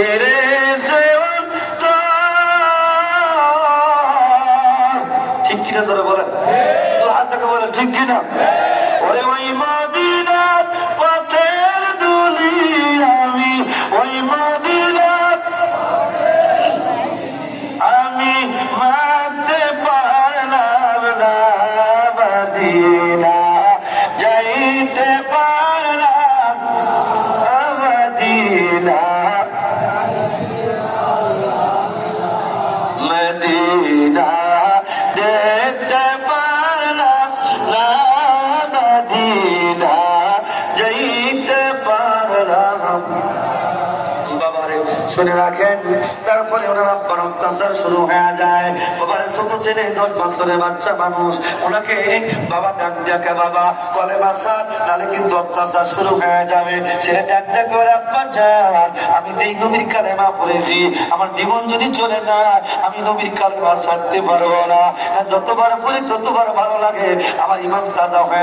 तेरे से ঠিক কিনা জোরে বলেন, হাত থেকে বলেন ঠিক কিনা। ওরে ওই মদিনার পথের ধুলি আমি, ওই মদিনার আমি মানতে পারলাম না, মদিনা যাইতে পারলাম মদিনা, মদিনা দেখতে পারলাম না, মদিনা যাইতে পারলাম। বাবারে শুনে রাখেন, তারপরে ওনার আব্বার অত্যাচার শুরু হয়ে যায়। বাবার ছোট ছেলে 10 বছরের বাচ্চা মানুষ, ওনাকে বাবা ডাক দেখে, বাবা কলে বাসা, তাহলে কিন্তু অত্যাচার শুরু হয়ে যাবে। ছেলে ডাক দেখে বলে, আব্বা যান, আমি যেই নবীর কালেমা পড়েছি, আমার জীবন যদি চলে যায় আমি নবীর কালেমা ছাড়তে পারবো না। যতবার পড়ি ততবার ভালো লাগে, আমার ইমান তাজা হয়ে